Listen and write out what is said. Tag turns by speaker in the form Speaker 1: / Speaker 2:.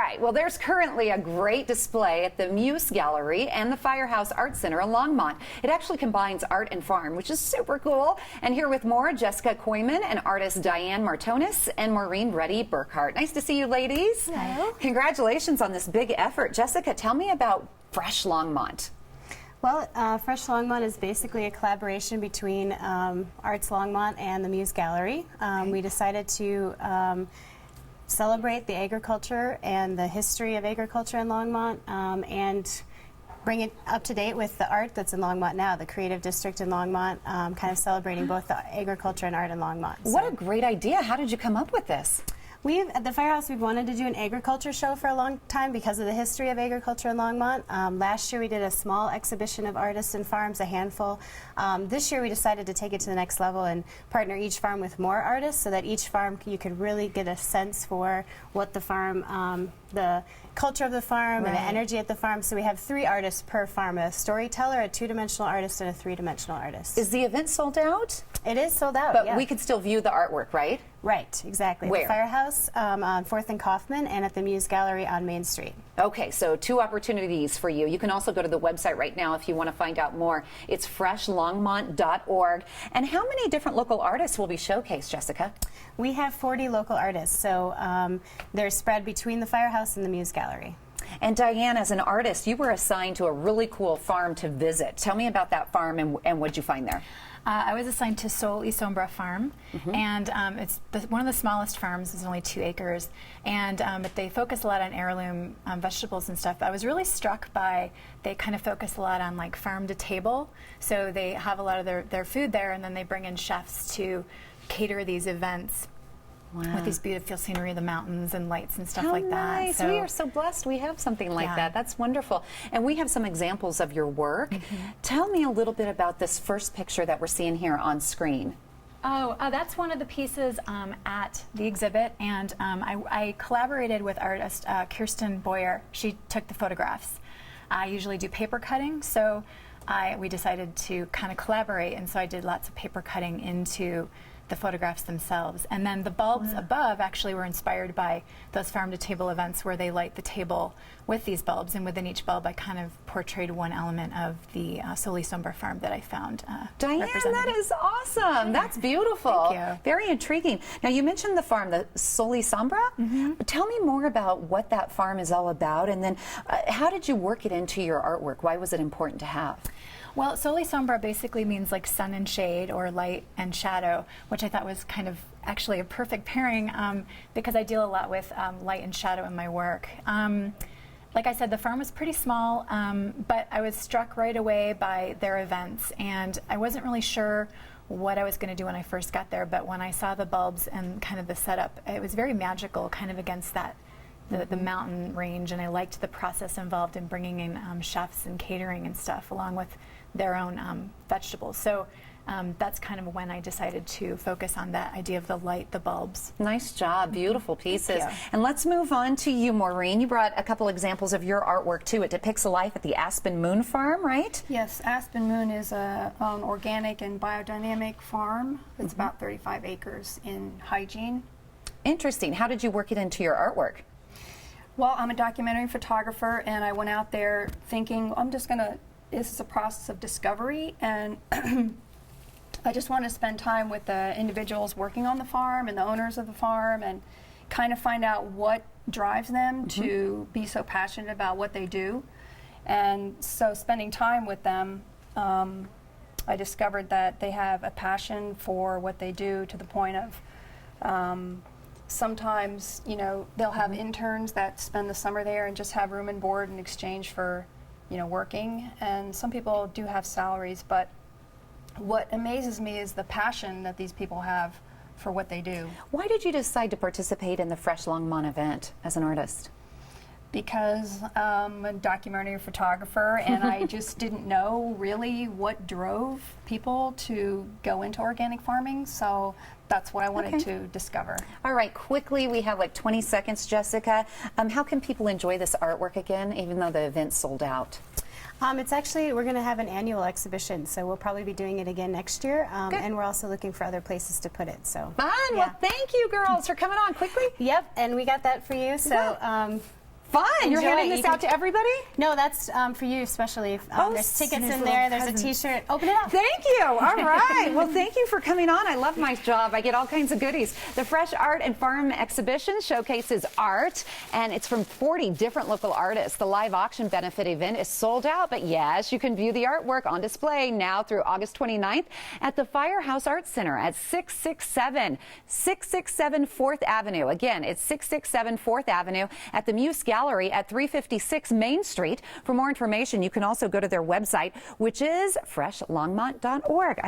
Speaker 1: right, well, there's currently a great display at the Muse Gallery and the Firehouse Art Center in Longmont. It actually combines art and farm, which is super cool. And here with more, Jessica Koyman and artist Diane Martonis and Maureen Reddy-Burkhart. Nice to see you, ladies.
Speaker 2: Hello.
Speaker 1: Congratulations on this big effort. Jessica, tell me about Fresh Longmont.
Speaker 2: Well, Fresh Longmont is basically a collaboration between Arts Longmont and the Muse Gallery. We decided to celebrate the agriculture and the history of agriculture in Longmont and bring it up to date with the art that's in Longmont now, the creative district in Longmont, kind of celebrating both the agriculture and art in Longmont.
Speaker 1: What a great idea. How did you come up with this?
Speaker 2: At the Firehouse, we've wanted to do an agriculture show for a long time because of the history of agriculture in Longmont. Last year we did a small exhibition of artists and farms, a handful. This year we decided to take it to the next level and partner each farm with more artists so that each farm you could really get a sense for what the farm, the culture of the farm and the energy at the farm. So we have 3 artists per farm, a storyteller, a 2-dimensional artist, and a 3-dimensional artist.
Speaker 1: Is the event sold out?
Speaker 2: It is sold out,
Speaker 1: But
Speaker 2: yeah.
Speaker 1: we could still view the artwork, right?
Speaker 2: Right, exactly.
Speaker 1: Where?
Speaker 2: The Firehouse on 4th and Kaufman and at the Muse Gallery on Main Street.
Speaker 1: Okay, so 2 opportunities for you. You can also go to the website right now if you want to find out more. It's freshlongmont.org. And how many different local artists will be showcased, Jessica?
Speaker 2: We have 40 local artists, so they're spread between the Firehouse and the Muse Gallery.
Speaker 1: And Diane, as an artist, you were assigned to a really cool farm to visit. Tell me about that farm and what did you find there?
Speaker 3: I was assigned to Sol y Sombra Farm, and it's one of the smallest farms. It's only 2 acres, and but they focus a lot on heirloom vegetables and stuff. I was really struck by they kind of focus a lot on like farm to table. So they have a lot of their food there, and then they bring in chefs to cater these events.
Speaker 1: Wow.
Speaker 3: With these beautiful scenery, the mountains and lights and stuff
Speaker 1: How
Speaker 3: like that.
Speaker 1: Nice. We are so blessed we have something like that. That's wonderful. And we have some examples of your work. Tell me a little bit about this first picture that we're seeing here on screen.
Speaker 3: That's one of the pieces at the exhibit, and I collaborated with artist Kirsten Boyer. She took the photographs. I usually do paper cutting, so we decided to kind of collaborate, and so I did lots of paper cutting into the photographs themselves. And then the bulbs above actually were inspired by those farm-to-table events where they light the table with these bulbs, and within each bulb I kind of portrayed one element of the Sol y Sombra farm that I found
Speaker 1: Diane, that is awesome. That's beautiful.
Speaker 3: Thank you.
Speaker 1: Very intriguing. Now, you mentioned the farm, the Sol y Sombra. Tell me more about what that farm is all about, and then how did you work it into your artwork? Why was it important to have?
Speaker 3: Well, Sol y Sombra basically means like sun and shade, or light and shadow, which I thought was kind of actually a perfect pairing because I deal a lot with light and shadow in my work. Like I said, the farm was pretty small, but I was struck right away by their events, and I wasn't really sure what I was going to do when I first got there, but when I saw the bulbs and kind of the setup, it was very magical, kind of against that the mountain range, and I liked the process involved in bringing in chefs and catering and stuff along with their own vegetables. So that's kind of when I decided to focus on that idea of the light, the bulbs.
Speaker 1: Nice job. Beautiful pieces.
Speaker 3: Thank you.
Speaker 1: And let's move on to you, Maureen. You brought a couple examples of your artwork, too. It depicts a life at the Aspen Moon Farm, right?
Speaker 4: Yes, Aspen Moon is an organic and biodynamic farm. It's about 35 acres in hygiene.
Speaker 1: Interesting. How did you work it into your artwork?
Speaker 4: Well, I'm a documentary photographer, and I went out there thinking, this is a process of discovery, and I just want to spend time with the individuals working on the farm and the owners of the farm and kind of find out what drives them to be so passionate about what they do. And so spending time with them, I discovered that they have a passion for what they do to the point of sometimes, they'll have interns that spend the summer there and just have room and board in exchange for, working. And some people do have salaries, but what amazes me is the passion that these people have for what they do.
Speaker 1: Why did you decide to participate in the Fresh Longmont event as an artist?
Speaker 4: Because I'm a documentary photographer, and I just didn't know really what drove people to go into organic farming, so that's what I wanted to discover.
Speaker 1: All right, quickly, we have like 20 seconds, Jessica. How can people enjoy this artwork again, even though the event's sold out?
Speaker 2: It's actually, we're going to have an annual exhibition, so we'll probably be doing it again next year, and we're also looking for other places to put it. So
Speaker 1: fun. Well, thank you, girls, for coming on quickly.
Speaker 2: Yep, and we got that for you. So
Speaker 1: Fun. You're
Speaker 2: Enjoy.
Speaker 1: handing this
Speaker 2: You can-
Speaker 1: out to everybody?
Speaker 2: No, that's for you especially.
Speaker 1: Oh,
Speaker 2: There's tickets
Speaker 3: and his
Speaker 2: in
Speaker 3: little
Speaker 2: there. There's a
Speaker 3: present.
Speaker 2: T-shirt. Open it up.
Speaker 1: Thank you. All right. Well, thank you for coming on. I love my job. I get all kinds of goodies. The Fresh Art and Farm exhibition showcases art, and it's from 40 different local artists. The live auction benefit event is sold out, but yes, you can view the artwork on display now through August 29th at the Firehouse Arts Center at 667 4th Avenue. Again, it's 667 4th Avenue at the Muse Gallery at 356 Main Street. For more information, you can also go to their website, which is freshlongmont.org.